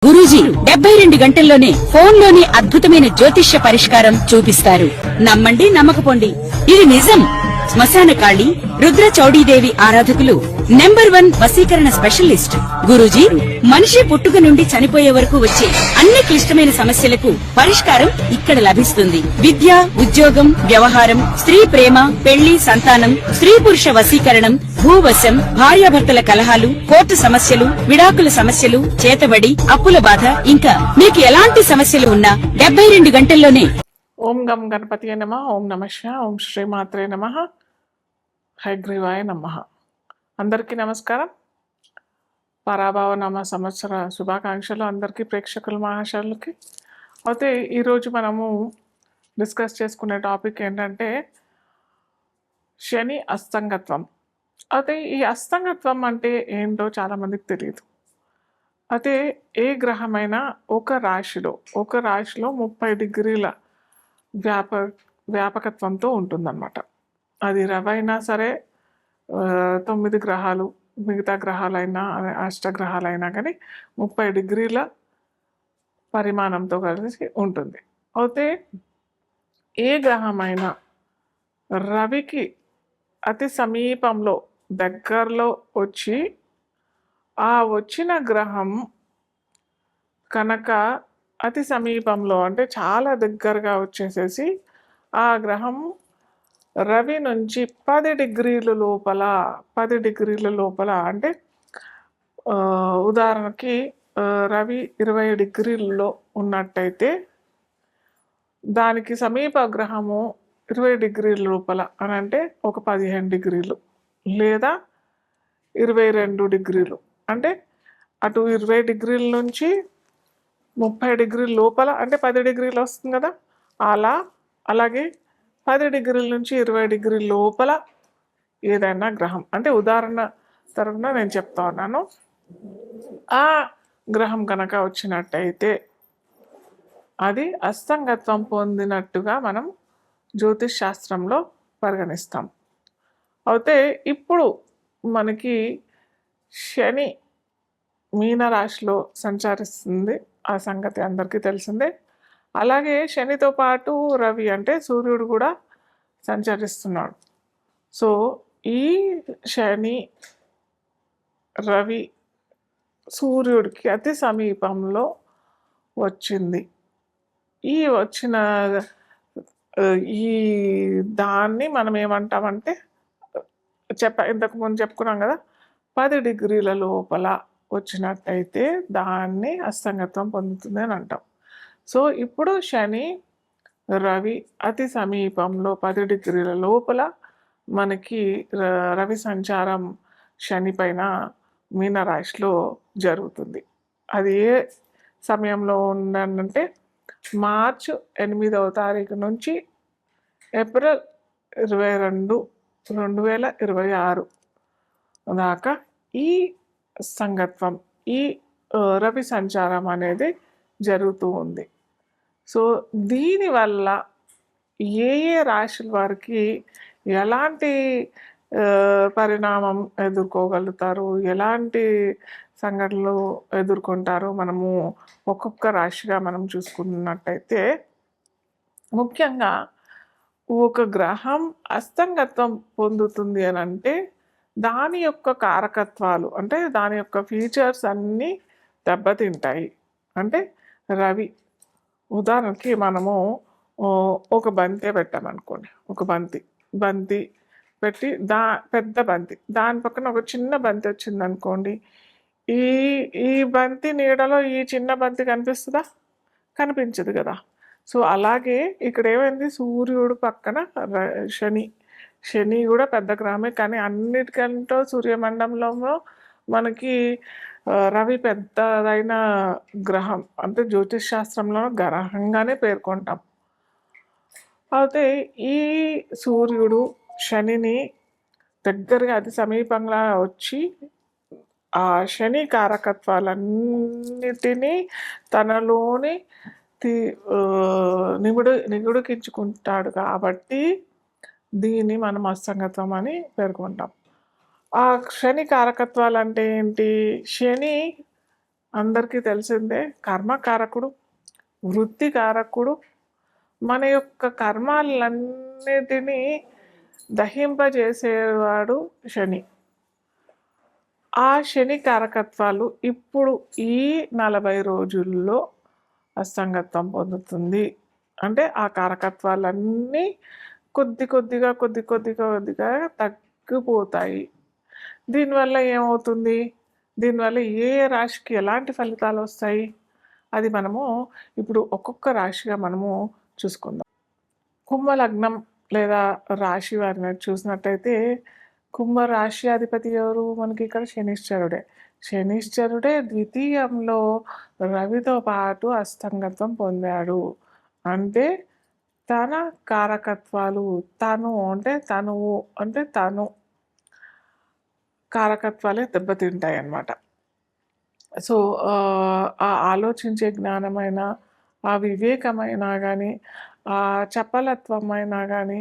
గురూజీ 72 గంటల్లోనే ఫోన్లోని అద్భుతమైన జ్యోతిష్య పరిష్కారం చూపిస్తారు. నమ్మండి, నమ్మకపోండి, ఇది నిజం. శ్మశాన కాళి రుద్ర చౌడీదేవి ఆరాధకులు నంబర్ 1 వశీకరణ స్పెషలిస్ట్ గురూజీ. మనిషి పుట్టుక నుండి చనిపోయే వరకు వచ్చే అన్ని క్లిష్టమైన సమస్యలకు పరిష్కారం ఇక్కడ లభిస్తుంది. విద్య, ఉద్యోగం, వ్యవహారం, స్త్రీ ప్రేమ, పెళ్లి, సంతానం, స్త్రీ పురుష వశీకరణం, భూవశం, భార్యాభర్తల కలహాలు, కోర్టు సమస్యలు, విడాకుల సమస్యలు, చేతబడి, అప్పుల బాధ, ఇంకా మీకు ఎలాంటి సమస్యలు ఉన్నా 72 గంటల్లోనే. ఓం గం గణపతియే నమః. ఓం నమః శివాయ. ఓం శ్రీ మాత్రే నమః. హయగ్రీవాయ నమః. అందరికీ నమస్కారం. పరాభవ నామ సంవత్సర శుభాకాంక్షలు అందరికీ, ప్రేక్షకుల మహాశయులకి. అయితే ఈరోజు మనము డిస్కస్ చేసుకునే టాపిక్ ఏంటంటే శని అస్తంగత్వం. అయితే ఈ అస్తంగత్వం అంటే ఏంటో చాలామందికి తెలియదు. అయితే ఏ గ్రహమైనా ఒక రాశిలో 30 డిగ్రీల వ్యాపకత్వంతో ఉంటుందన్నమాట. అది రవైనా సరే, 9 గ్రహాలు, మిగతా గ్రహాలైనా, అష్టగ్రహాలైనా కానీ 30 డిగ్రీల పరిమాణంతో కలిసి ఉంటుంది. అయితే ఏ గ్రహమైనా రవికి అతి సమీపంలో, దగ్గరలో వచ్చి ఆ వచ్చిన గ్రహం కనుక అతి సమీపంలో అంటే చాలా దగ్గరగా వచ్చేసేసి ఆ గ్రహం రవి నుంచి 10 డిగ్రీల లోపల అంటే ఉదాహరణకి రవి 20 డిగ్రీలలో ఉన్నట్టయితే దానికి సమీప గ్రహము 20 డిగ్రీల లోపల అని అంటే ఒక 15 డిగ్రీలు లేదా 22 డిగ్రీలు, అంటే అటు 20 డిగ్రీల నుంచి 30 డిగ్రీల లోపల అంటే 10 డిగ్రీలు వస్తుంది కదా. అలాగే 10 డిగ్రీల నుంచి 20 డిగ్రీల లోపల ఏదైనా గ్రహం, అంటే ఉదాహరణ తరఫున నేను చెప్తా ఉన్నాను, ఆ గ్రహం కనుక వచ్చినట్టయితే అది అస్తంగత్వం పొందినట్టుగా మనం జ్యోతిష్ శాస్త్రంలో పరిగణిస్తాం. అయితే ఇప్పుడు మనకి శని మీనరాశిలో సంచరిస్తుంది, ఆ సంగతి అందరికీ తెలిసిందే. అలాగే శనితో పాటు రవి అంటే సూర్యుడు కూడా సంచరిస్తున్నాడు. సో ఈ శని రవి సూర్యుడికి అతి సమీపంలో వచ్చింది. ఈ వచ్చిన ఈ దాన్ని మనం ఏమంటామంటే ఇంతకుముందు చెప్పుకున్నాం కదా, 10 డిగ్రీల లోపల వచ్చినట్టయితే దాన్ని అస్తంగత్వం పొందుతుంది అని అంటాం. సో ఇప్పుడు శని రవి అతి సమీపంలో 10 డిగ్రీల లోపల మనకి రవి సంచారం శని పైన మీనరాశిలో జరుగుతుంది. అది ఏ సమయంలో ఉందంటే మార్చి 8వ తారీఖు నుంచి ఏప్రిల్ 22, 2026 దాకా ఈ సంగత్వం, ఈ రవి సంచారం అనేది జరుగుతూ ఉంది. సో దీనివల్ల ఏ రాశుల వారికి ఎలాంటి పరిణామం ఎదుర్కోగలుగుతారు, ఎలాంటి సంఘటనలు ఎదుర్కొంటారు, మనము ఒక్కొక్క రాశిగా మనం చూసుకున్నట్టయితే, ముఖ్యంగా ఒక గ్రహం అస్తంగత్వం పొందుతుంది అని అంటే దాని యొక్క కారకత్వాలు, అంటే దాని యొక్క ఫీచర్స్ అన్నీ దెబ్బతింటాయి. అంటే రవి ఉదాహరణకి మనము ఒక బంతి పెట్టామనుకోండి, ఒక బంతి పెట్టి పెద్ద బంతి, దాని పక్కన ఒక చిన్న బంతి వచ్చిందనుకోండి, ఈ బంతి నీడలో ఈ చిన్న బంతి కనిపిస్తుందా? కనిపించదు కదా. సో అలాగే ఇక్కడ ఏమైంది, సూర్యుడు పక్కన శని కూడా పెద్ద గ్రహమే, కానీ అన్నిటికంటే సూర్యమండలంలో మనకి రవి పెద్దదైన గ్రహం, అంటే జ్యోతిష్ శాస్త్రంలో గ్రహంగానే పేర్కొంటాం. అయితే ఈ సూర్యుడు శనిని దగ్గరగా అతి సమీపంగా వచ్చి ఆ శని కారకత్వాలన్నిటినీ తనలోని నిగుడుకించుకుంటాడు కాబట్టి దీన్ని మనం అస్తంగత్వం అని పేర్కొంటాం. ఆ శని కారకత్వాలు అంటే ఏంటి? శని అందరికీ తెలిసిందే. కర్మకారకుడు, వృత్తికారకుడు, మన యొక్క కర్మాలన్నిటినీ దహింపజేసేవాడు శని. ఆ శని కారకత్వాలు ఇప్పుడు ఈ 40 రోజుల్లో అస్తంగత్వం పొందుతుంది. అంటే ఆ కారకత్వాలన్నీ కొద్దిగా తగ్గిపోతాయి. దీనివల్ల ఏమవుతుంది? దీనివల్ల ఏ రాశికి ఎలాంటి ఫలితాలు వస్తాయి? అది మనము ఇప్పుడు ఒక్కొక్క రాశిగా మనము చూసుకుందాం. కుంభలగ్నం లేదా రాశి వారిని చూసినట్టయితే కుంభరాశి అధిపతి ఎవరు? మనకి ఇక్కడ శనిశ్చరుడే. శనిశ్చరుడే ద్వితీయంలో రవితో పాటు అస్తంగత్వం పొందాడు. అంటే తన కారకత్వాలు, తనువు అంటే తను కారకత్వాలే దెబ్బతింటాయి అన్నమాట. సో ఆ ఆలోచించే జ్ఞానమైన, ఆ వివేకమైనా కానీ, ఆ చపలత్వమైనా కానీ,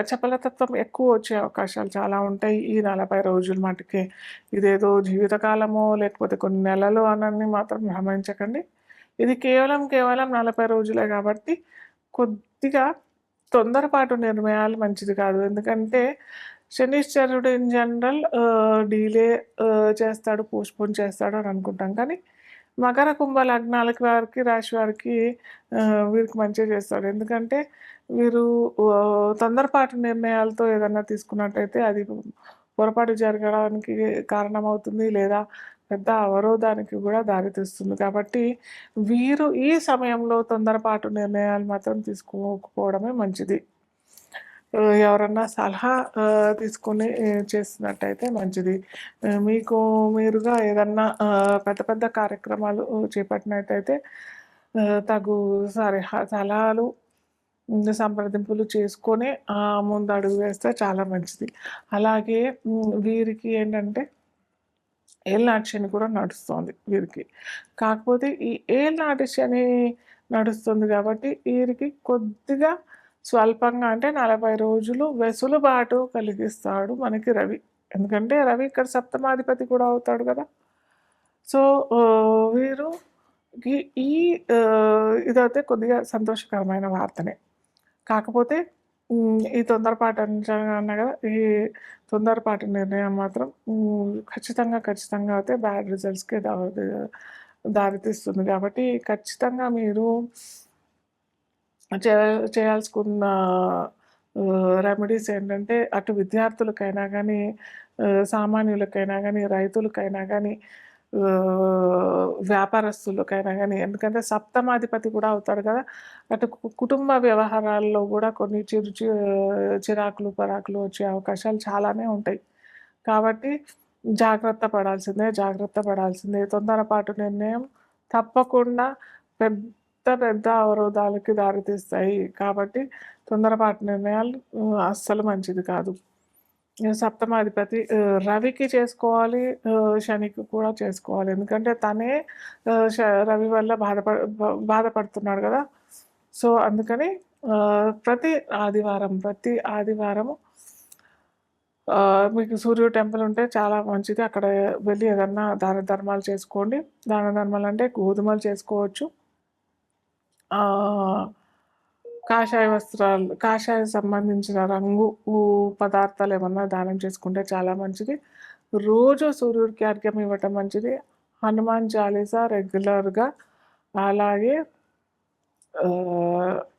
చపలతత్వం ఎక్కువ వచ్చే అవకాశాలు చాలా ఉంటాయి ఈ 40 రోజుల మటుకే. ఇదేదో జీవితకాలమో లేకపోతే కొన్ని నెలలు అనని మాత్రం గమనించకండి. ఇది కేవలం 40 రోజులే కాబట్టి కొద్దిగా తొందరపాటు నిర్ణయాలు మంచిది కాదు. ఎందుకంటే శనిశ్చరుడు ఇన్ జనరల్ డీలే చేస్తాడు, పోస్ట్‌పోన్ చేస్తాడు అని అనుకుంటాం. కానీ మకర, కుంభ లగ్నాలకి వారికి, రాశి వారికి వీరికి మంచిగా చేస్తాడు. ఎందుకంటే వీరు తొందరపాటు నిర్ణయాలతో ఏదన్నా తీసుకున్నట్టయితే అది పొరపాటు జరగడానికి కారణమవుతుంది, లేదా పెద్ద అవరోధానికి కూడా దారితీస్తుంది. కాబట్టి వీరు ఈ సమయంలో తొందరపాటు నిర్ణయాలు మాత్రం తీసుకోకపోవడమే మంచిది. ఎవరన్నా సలహా తీసుకొని చేస్తున్నట్టయితే మంచిది. మీకు మీరుగా ఏదన్నా పెద్ద కార్యక్రమాలు చేపట్టినట్టయితే తగు సలహాలు, సంప్రదింపులు చేసుకొని ముందు అడుగు వేస్తే చాలా మంచిది. అలాగే వీరికి ఏంటంటే ఏళ్ళనాటి శని కూడా నడుస్తోంది వీరికి. కాకపోతే ఈ ఏళ్ళనాటి శని నడుస్తుంది కాబట్టి వీరికి కొద్దిగా స్వల్పంగా అంటే 40 రోజులు వెసులుబాటు కలిగిస్తాడు మనకి రవి. ఎందుకంటే రవి ఇక్కడ సప్తమాధిపతి కూడా అవుతాడు కదా. సో వీరుకి ఇదైతే కొద్దిగా సంతోషకరమైన వార్తనే. కాకపోతే ఈ తొందరపాటు అన్నా కదా, ఈ తొందరపాటు నిర్ణయం మాత్రం ఖచ్చితంగా అయితే బ్యాడ్ రిజల్ట్స్కి దారితీస్తుంది. కాబట్టి ఖచ్చితంగా మీరు చేయాల్సుకున్న రెమెడీస్ ఏంటంటే అటు విద్యార్థులకైనా కానీ, సామాన్యులకైనా కానీ, రైతులకైనా కానీ, వ్యాపారస్తులకైనా కానీ, ఎందుకంటే సప్తమాధిపతి కూడా అవుతాడు కదా. అటు కుటుంబ వ్యవహారాల్లో కూడా కొన్ని చిరాకులు పరాకులు వచ్చే అవకాశాలు చాలానే ఉంటాయి. కాబట్టి జాగ్రత్త పడాల్సిందే. తొందరపాటు నిర్ణయం తప్పకుండా పెద్ద అవరోధాలకి దారితీస్తాయి. కాబట్టి తొందరపాటు నిర్ణయాలు అస్సలు మంచిది కాదు. సప్తమాధిపతి రవికి చేసుకోవాలి, శనికి కూడా చేసుకోవాలి. ఎందుకంటే తనే రవి వల్ల బాధపడుతున్నాడు కదా. సో అందుకని ప్రతి ఆదివారము మీకు సూర్యుడు టెంపుల్ ఉంటే చాలా మంచిది. అక్కడ వెళ్ళి ఏదన్నా దాన ధర్మాలు చేసుకోండి. దాన ధర్మాలు అంటే గోధుమలు చేసుకోవచ్చు, కాషాయ సంబంధించిన రంగు పదార్థాలు ఏమన్నా దానం చేసుకుంటే చాలా మంచిది. రోజు సూర్యుడికి అర్ఘ్యం ఇవ్వటం మంచిది. హనుమాన్ చాలీసా రెగ్యులర్గా, అలాగే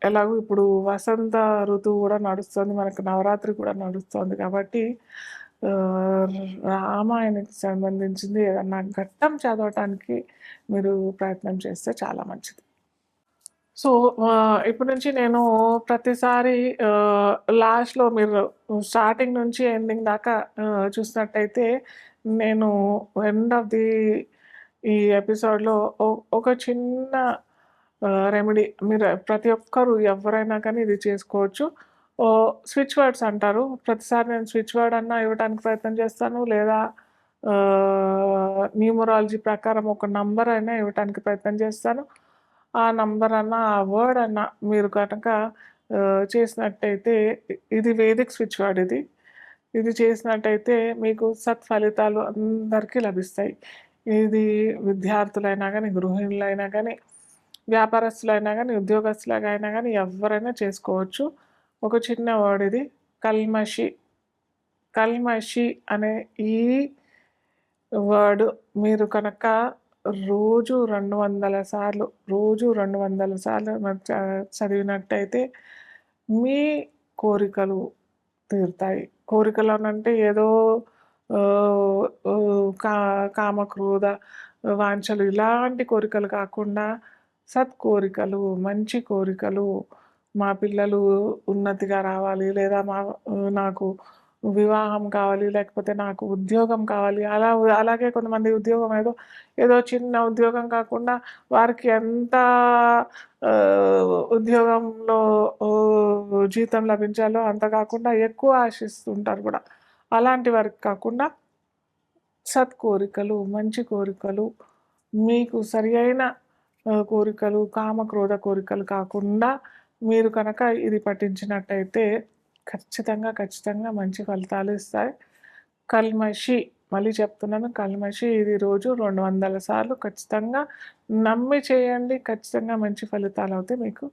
ఎలాగో ఇప్పుడు వసంత ఋతువు కూడా నడుస్తుంది, మనకు నవరాత్రి కూడా నడుస్తుంది. కాబట్టి రామాయణకి సంబంధించింది ఏదన్నా ఘట్టం చదవటానికి మీరు ప్రయత్నం చేస్తే చాలా మంచిది. సో ఇప్పటి నుంచి నేను ప్రతిసారి లాస్ట్లో మీరు స్టార్టింగ్ నుంచి ఎండింగ్ దాకా చూసినట్టయితే నేను ఎండ్ ఆఫ్ ఈ ఎపిసోడ్లో ఒక చిన్న రెమెడీ మీరు ప్రతి ఒక్కరు ఎవరైనా కానీ ఇది చేసుకోవచ్చు. స్విచ్ వర్డ్స్ అంటారు. ప్రతిసారి నేను స్విచ్ వర్డ్ అన్నా ఇవ్వడానికి ప్రయత్నం చేస్తాను, లేదా న్యూమరాలజీ ప్రకారం ఒక నంబర్ అయినా ఇవ్వటానికి ప్రయత్నం చేస్తాను. ఆ నంబర్ అన్నా, ఆ వర్డ్ అన్నా మీరు కనుక చేసినట్టయితే, ఇది వేదిక్ స్విచ్ వర్డ్ ఇది చేసినట్టయితే మీకు సత్ఫలితాలు అందరికీ లభిస్తాయి. ఇది విద్యార్థులైనా కానీ, గృహిణులైనా కానీ, వ్యాపారస్తులైనా కానీ, ఉద్యోగస్తులైనా కానీ ఎవరైనా చేసుకోవచ్చు. ఒక చిన్న వర్డ్ ఇది కల్మషి. కల్మషి అనే ఈ వర్డ్ మీరు కనుక రోజు 200 సార్లు చదివినట్టయితే మీ కోరికలు తీరుతాయి. కోరికలు అనంటే ఏదో కామక్రోధ వాంఛలు ఇలాంటి కోరికలు కాకుండా సత్కోరికలు, మంచి కోరికలు. మా పిల్లలు ఉన్నతిగా రావాలి, లేదా నాకు వివాహం కావాలి, లేకపోతే నాకు ఉద్యోగం కావాలి. అలాగే కొంతమంది ఉద్యోగం ఏదో చిన్న ఉద్యోగం కాకుండా వారికి ఎంత ఉద్యోగంలో జీతం లభించాలో అంత కాకుండా ఎక్కువ ఆశిస్తుంటారు కూడా. అలాంటి వారికి కాకుండా సత్కోరికలు, మంచి కోరికలు, మీకు సరి అయిన కోరికలు, కామక్రోధ కోరికలు కాకుండా మీరు కనుక ఇది పఠించినట్టయితే ఖచ్చితంగా మంచి ఫలితాలు ఇస్తాయి. కల్మషి, మళ్ళీ చెప్తున్నాను, కల్మషి ఇది రోజు 200 సార్లు ఖచ్చితంగా నమ్మి చేయండి. ఖచ్చితంగా మంచి ఫలితాలు అయితే మీకు